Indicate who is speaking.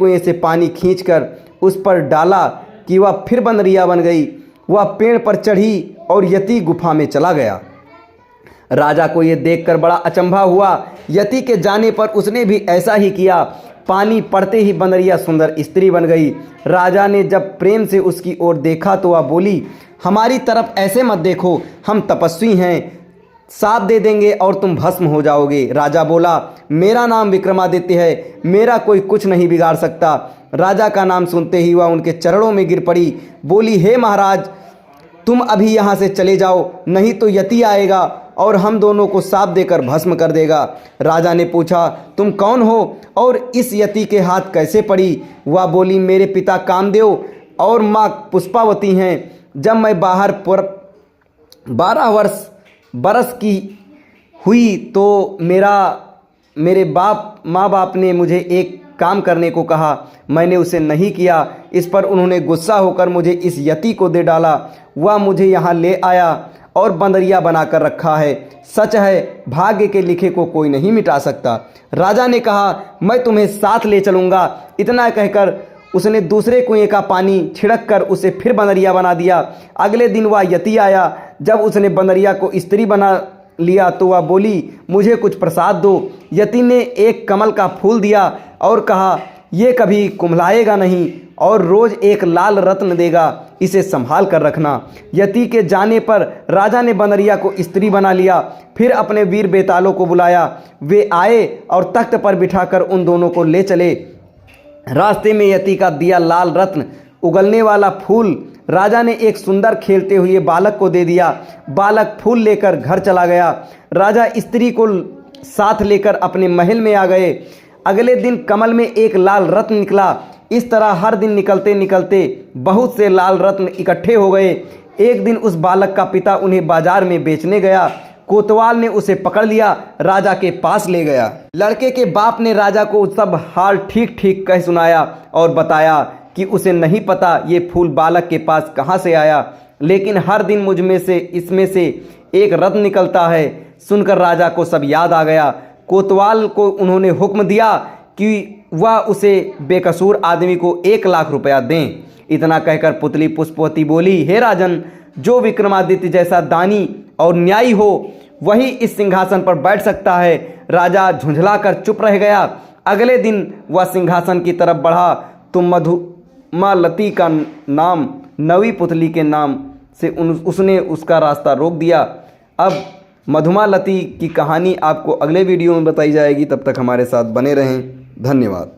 Speaker 1: कुएं से पानी खींचकर उस पर डाला कि वह फिर बंदरिया बन गई। वह पेड़ पर चढ़ी और यति गुफा में चला गया। राजा को यह देखकर बड़ा अचंभा हुआ। यति के जाने पर उसने भी ऐसा ही किया। पानी पड़ते ही बंदरिया सुंदर स्त्री बन गई। राजा ने जब प्रेम से उसकी ओर देखा तो वह बोली, हमारी तरफ ऐसे मत देखो, हम तपस्वी हैं, साथ दे देंगे और तुम भस्म हो जाओगे। राजा बोला, मेरा नाम विक्रमादित्य है, मेरा कोई कुछ नहीं बिगाड़ सकता। राजा का नाम सुनते ही वह उनके चरणों में गिर पड़ी। बोली, हे महाराज, तुम अभी यहाँ से चले जाओ, नहीं तो यति आएगा और हम दोनों को साथ देकर भस्म कर देगा। राजा ने पूछा, तुम कौन हो और इस यति के हाथ कैसे पड़ी? वह बोली, मेरे पिता कामदेव और माँ पुष्पावती हैं। जब मैं बाहर 12 बरस की हुई तो मेरे माँ बाप ने मुझे एक काम करने को कहा, मैंने उसे नहीं किया। इस पर उन्होंने गुस्सा होकर मुझे इस यति को दे डाला। वह मुझे यहाँ ले आया और बंदरिया बनाकर रखा है। सच है, भाग्य के लिखे को कोई नहीं मिटा सकता। राजा ने कहा, मैं तुम्हें साथ ले चलूँगा। इतना कहकर उसने दूसरे कुएं का पानी छिड़क कर उसे फिर बंदरिया बना दिया। अगले दिन वह यति आया। जब उसने बंदरिया को स्त्री बना लिया तो वह बोली, मुझे कुछ प्रसाद दो। यति ने एक कमल का फूल दिया और कहा, यह कभी कुम्हलाएगा नहीं और रोज एक लाल रत्न देगा, इसे संभाल कर रखना। यति के जाने पर राजा ने बंदरिया को स्त्री बना लिया। फिर अपने वीर बेतालों को बुलाया। वे आए और तख्त पर बिठाकर उन दोनों को ले चले। रास्ते में यति का दिया लाल रत्न उगलने वाला फूल राजा ने एक सुंदर खेलते हुए बालक को दे दिया। बालक फूल लेकर घर चला गया। राजा स्त्री को साथ लेकर अपने महल में आ गए। अगले दिन कमल में एक लाल रत्न निकला। इस तरह हर दिन निकलते निकलते बहुत से लाल रत्न इकट्ठे हो गए। एक दिन उस बालक का पिता उन्हें बाजार में बेचने गया। कोतवाल ने उसे पकड़ लिया, राजा के पास ले गया। लड़के के बाप ने राजा को सब हाल ठीक ठीक कह सुनाया और बताया कि उसे नहीं पता ये फूल बालक के पास कहाँ से आया, लेकिन हर दिन मुझ में से इसमें से एक रत्न निकलता है। सुनकर राजा को सब याद आ गया। कोतवाल को उन्होंने हुक्म दिया कि वह उसे बेकसूर आदमी को 1 लाख रुपया दें। इतना कहकर पुतली पुष्पवती बोली, हे राजन, जो विक्रमादित्य जैसा दानी और न्यायी हो वही इस सिंहासन पर बैठ सकता है। राजा झुंझलाकर चुप रह गया। अगले दिन वह सिंहासन की तरफ बढ़ा तो मधुमालती का नाम नवी पुतली के नाम से उसने उसका रास्ता रोक दिया। अब मधुमालती की कहानी आपको अगले वीडियो में बताई जाएगी। तब तक हमारे साथ बने रहें। धन्यवाद।